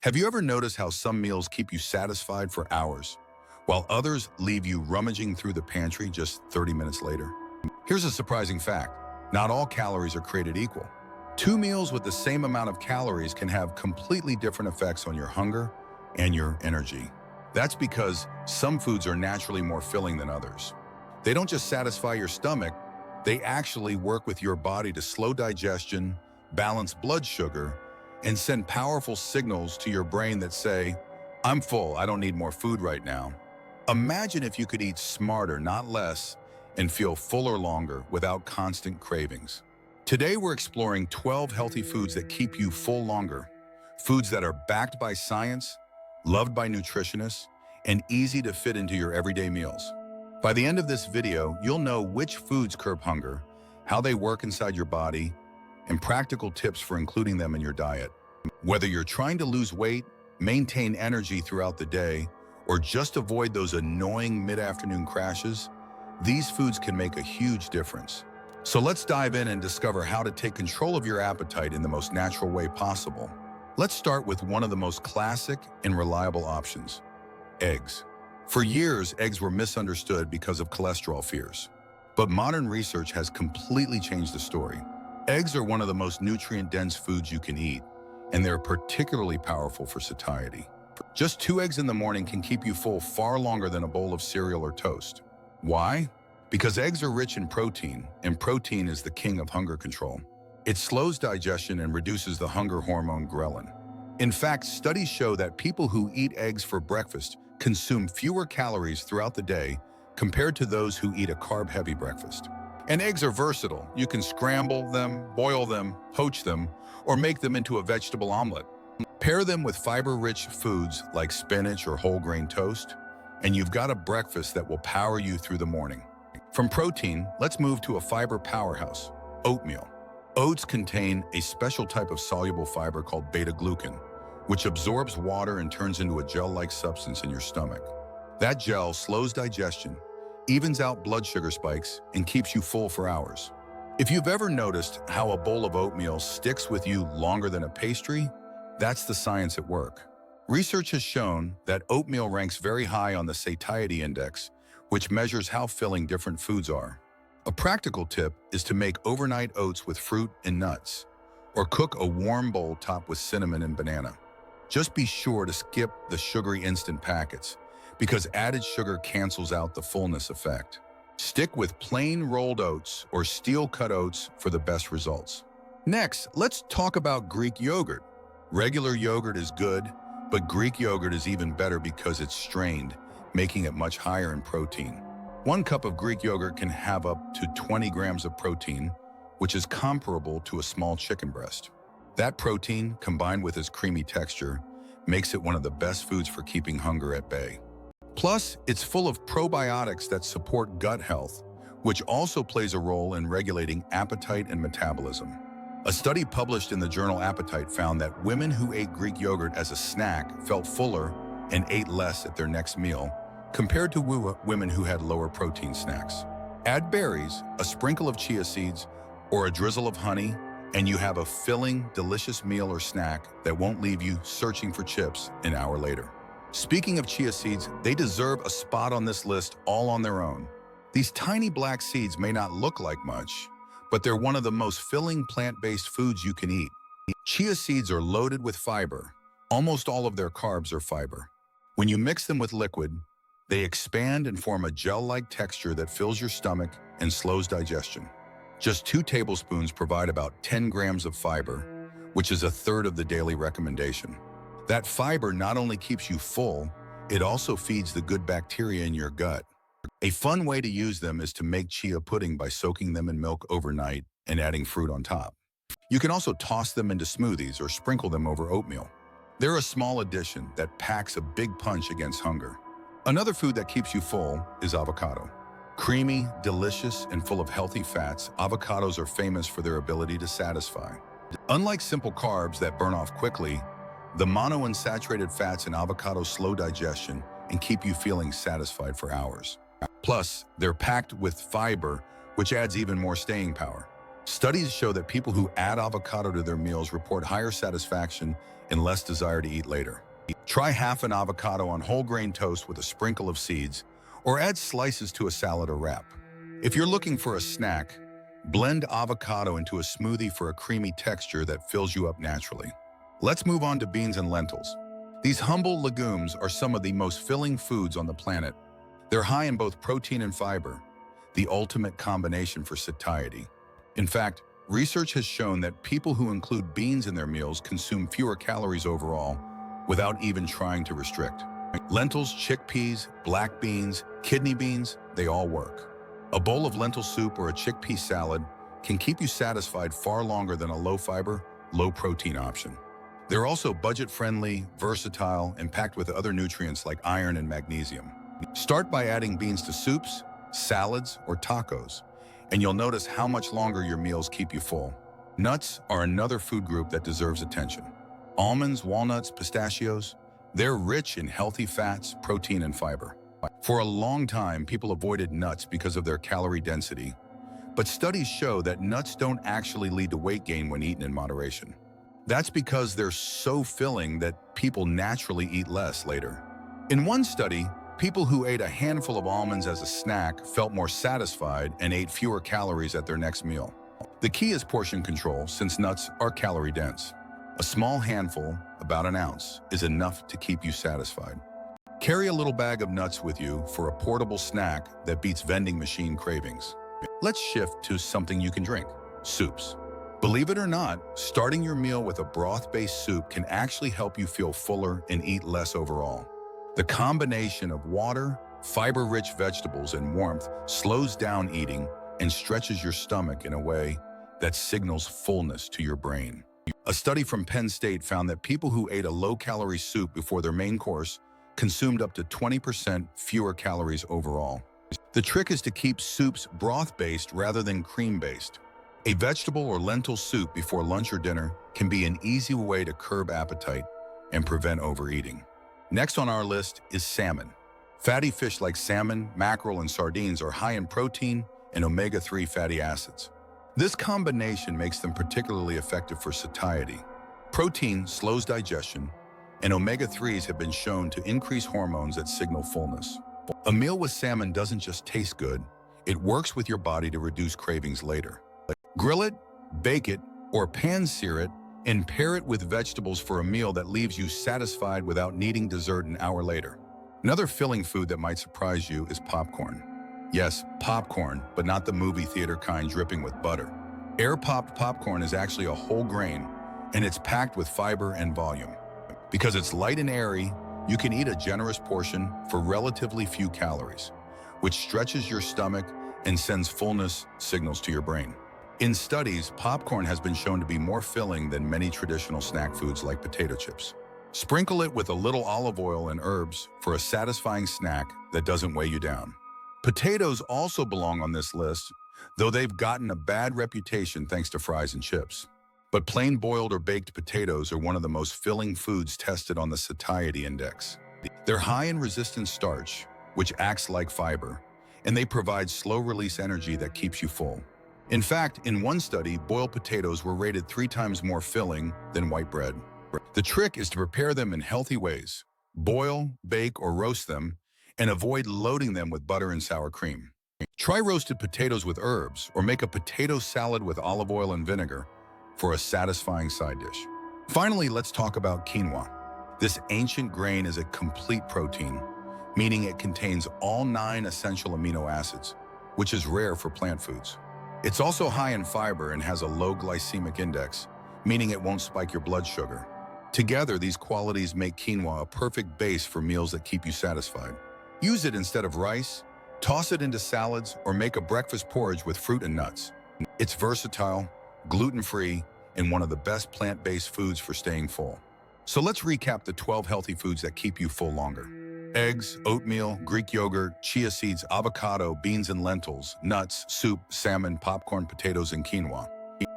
Have you ever noticed how some meals keep you satisfied for hours, while others leave you rummaging through the pantry just 30 minutes later? Here's a surprising fact. Not all calories are created equal. Two meals with the same amount of calories can have completely different effects on your hunger and your energy. That's because some foods are naturally more filling than others. They don't just satisfy your stomach, they actually work with your body to slow digestion, balance blood sugar, and send powerful signals to your brain that say, I'm full, I don't need more food right now. Imagine if you could eat smarter, not less, and feel fuller longer without constant cravings. Today we're exploring 12 healthy foods that keep you full longer. Foods that are backed by science, loved by nutritionists, and easy to fit into your everyday meals. By the end of this video, you'll know which foods curb hunger, how they work inside your body, and practical tips for including them in your diet. Whether you're trying to lose weight, maintain energy throughout the day, or just avoid those annoying mid-afternoon crashes, these foods can make a huge difference. So let's dive in and discover how to take control of your appetite in the most natural way possible. Let's start with one of the most classic and reliable options: eggs. For years, eggs were misunderstood because of cholesterol fears. But modern research has completely changed the story. Eggs are one of the most nutrient-dense foods you can eat, and they're particularly powerful for satiety. Just 2 eggs in the morning can keep you full far longer than a bowl of cereal or toast. Why? Because eggs are rich in protein, and protein is the king of hunger control. It slows digestion and reduces the hunger hormone ghrelin. In fact, studies show that people who eat eggs for breakfast consume fewer calories throughout the day compared to those who eat a carb-heavy breakfast. And eggs are versatile. You can scramble them, boil them, poach them, or make them into a vegetable omelet. Pair them with fiber-rich foods like spinach or whole grain toast, and you've got a breakfast that will power you through the morning. From protein, let's move to a fiber powerhouse: oatmeal. Oats contain a special type of soluble fiber called beta-glucan, which absorbs water and turns into a gel-like substance in your stomach. That gel slows digestion, evens out blood sugar spikes, and keeps you full for hours. If you've ever noticed how a bowl of oatmeal sticks with you longer than a pastry, that's the science at work. Research has shown that oatmeal ranks very high on the Satiety index, which measures how filling different foods are. A practical tip is to make overnight oats with fruit and nuts, or cook a warm bowl topped with cinnamon and banana. Just be sure to skip the sugary instant packets, because added sugar cancels out the fullness effect. Stick with plain rolled oats or steel-cut oats for the best results. Next, let's talk about Greek yogurt. Regular yogurt is good, but Greek yogurt is even better because it's strained, making it much higher in protein. 1 cup of Greek yogurt can have up to 20 grams of protein, which is comparable to a small chicken breast. That protein, combined with its creamy texture, makes it one of the best foods for keeping hunger at bay. Plus, it's full of probiotics that support gut health, which also plays a role in regulating appetite and metabolism. A study published in the journal Appetite found that women who ate Greek yogurt as a snack felt fuller and ate less at their next meal, compared to women who had lower protein snacks. Add berries, a sprinkle of chia seeds, or a drizzle of honey, and you have a filling, delicious meal or snack that won't leave you searching for chips an hour later. Speaking of chia seeds, they deserve a spot on this list all on their own. These tiny black seeds may not look like much, but they're one of the most filling plant-based foods you can eat. Chia seeds are loaded with fiber. Almost all of their carbs are fiber. When you mix them with liquid, they expand and form a gel-like texture that fills your stomach and slows digestion. Just 2 tablespoons provide about 10 grams of fiber, which is a third of the daily recommendation. That fiber not only keeps you full, it also feeds the good bacteria in your gut. A fun way to use them is to make chia pudding by soaking them in milk overnight and adding fruit on top. You can also toss them into smoothies or sprinkle them over oatmeal. They're a small addition that packs a big punch against hunger. Another food that keeps you full is avocado. Creamy, delicious, and full of healthy fats, avocados are famous for their ability to satisfy. Unlike simple carbs that burn off quickly, the monounsaturated fats in avocados slow digestion and keep you feeling satisfied for hours. Plus, they're packed with fiber, which adds even more staying power. Studies show that people who add avocado to their meals report higher satisfaction and less desire to eat later. Try half an avocado on whole grain toast with a sprinkle of seeds, or add slices to a salad or wrap. If you're looking for a snack, blend avocado into a smoothie for a creamy texture that fills you up naturally. Let's move on to beans and lentils. These humble legumes are some of the most filling foods on the planet. They're high in both protein and fiber, the ultimate combination for satiety. In fact, research has shown that people who include beans in their meals consume fewer calories overall without even trying to restrict. Lentils, chickpeas, black beans, kidney beans, they all work. A bowl of lentil soup or a chickpea salad can keep you satisfied far longer than a low-fiber, low-protein option. They're also budget-friendly, versatile, and packed with other nutrients like iron and magnesium. Start by adding beans to soups, salads, or tacos, and you'll notice how much longer your meals keep you full. Nuts are another food group that deserves attention. Almonds, walnuts, pistachios, they're rich in healthy fats, protein, and fiber. For a long time, people avoided nuts because of their calorie density, but studies show that nuts don't actually lead to weight gain when eaten in moderation. That's because they're so filling that people naturally eat less later. In one study, people who ate a handful of almonds as a snack felt more satisfied and ate fewer calories at their next meal. The key is portion control, since nuts are calorie-dense. A small handful, about an ounce, is enough to keep you satisfied. Carry a little bag of nuts with you for a portable snack that beats vending machine cravings. Let's shift to something you can drink: soups. Believe it or not, starting your meal with a broth-based soup can actually help you feel fuller and eat less overall. The combination of water, fiber-rich vegetables, and warmth slows down eating and stretches your stomach in a way that signals fullness to your brain. A study from Penn State found that people who ate a low-calorie soup before their main course consumed up to 20% fewer calories overall. The trick is to keep soups broth-based rather than cream-based. A vegetable or lentil soup before lunch or dinner can be an easy way to curb appetite and prevent overeating. Next on our list is salmon. Fatty fish like salmon, mackerel, and sardines are high in protein and omega-3 fatty acids. This combination makes them particularly effective for satiety. Protein slows digestion, and omega-3s have been shown to increase hormones that signal fullness. A meal with salmon doesn't just taste good, it works with your body to reduce cravings later. Grill it, bake it, or pan-sear it, and pair it with vegetables for a meal that leaves you satisfied without needing dessert an hour later. Another filling food that might surprise you is popcorn. Yes, popcorn, but not the movie theater kind dripping with butter. Air-popped popcorn is actually a whole grain, and it's packed with fiber and volume. Because it's light and airy, you can eat a generous portion for relatively few calories, which stretches your stomach and sends fullness signals to your brain. In studies, popcorn has been shown to be more filling than many traditional snack foods like potato chips. Sprinkle it with a little olive oil and herbs for a satisfying snack that doesn't weigh you down. Potatoes also belong on this list, though they've gotten a bad reputation thanks to fries and chips. But plain boiled or baked potatoes are one of the most filling foods tested on the Satiety Index. They're high in resistant starch, which acts like fiber, and they provide slow-release energy that keeps you full. In fact, in one study, boiled potatoes were rated 3 times more filling than white bread. The trick is to prepare them in healthy ways. Boil, bake, or roast them, and avoid loading them with butter and sour cream. Try roasted potatoes with herbs, or make a potato salad with olive oil and vinegar for a satisfying side dish. Finally, let's talk about quinoa. This ancient grain is a complete protein, meaning it contains all 9 essential amino acids, which is rare for plant foods. It's also high in fiber and has a low glycemic index, meaning it won't spike your blood sugar. Together, these qualities make quinoa a perfect base for meals that keep you satisfied. Use it instead of rice, toss it into salads, or make a breakfast porridge with fruit and nuts. It's versatile, gluten-free, and one of the best plant-based foods for staying full. So let's recap the 12 healthy foods that keep you full longer. Eggs, oatmeal, Greek yogurt, chia seeds, avocado, beans and lentils, nuts, soup, salmon, popcorn, potatoes, and quinoa.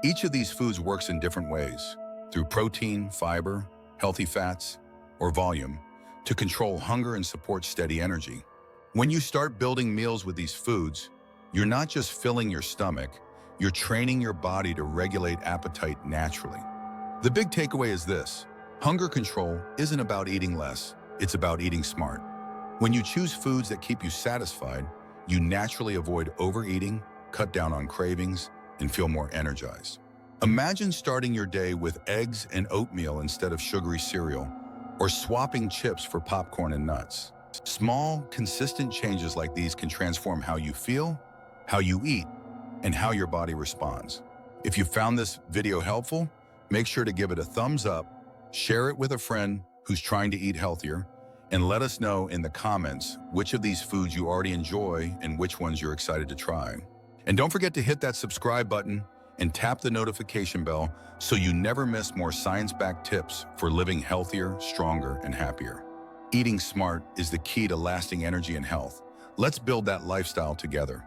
Each of these foods works in different ways, through protein, fiber, healthy fats, or volume, to control hunger and support steady energy. When you start building meals with these foods, you're not just filling your stomach, You're training your body to regulate appetite naturally. The big takeaway is this: hunger control isn't about eating less, it's about eating smart. When you choose foods that keep you satisfied, you naturally avoid overeating, cut down on cravings, and feel more energized. Imagine starting your day with eggs and oatmeal instead of sugary cereal, or swapping chips for popcorn and nuts. Small, consistent changes like these can transform how you feel, how you eat, and how your body responds. If you found this video helpful, make sure to give it a thumbs up, share it with a friend who's trying to eat healthier, and let us know in the comments which of these foods you already enjoy and which ones you're excited to try. And don't forget to hit that subscribe button and tap the notification bell so you never miss more science-backed tips for living healthier, stronger, and happier. Eating smart is the key to lasting energy and health. Let's build that lifestyle together.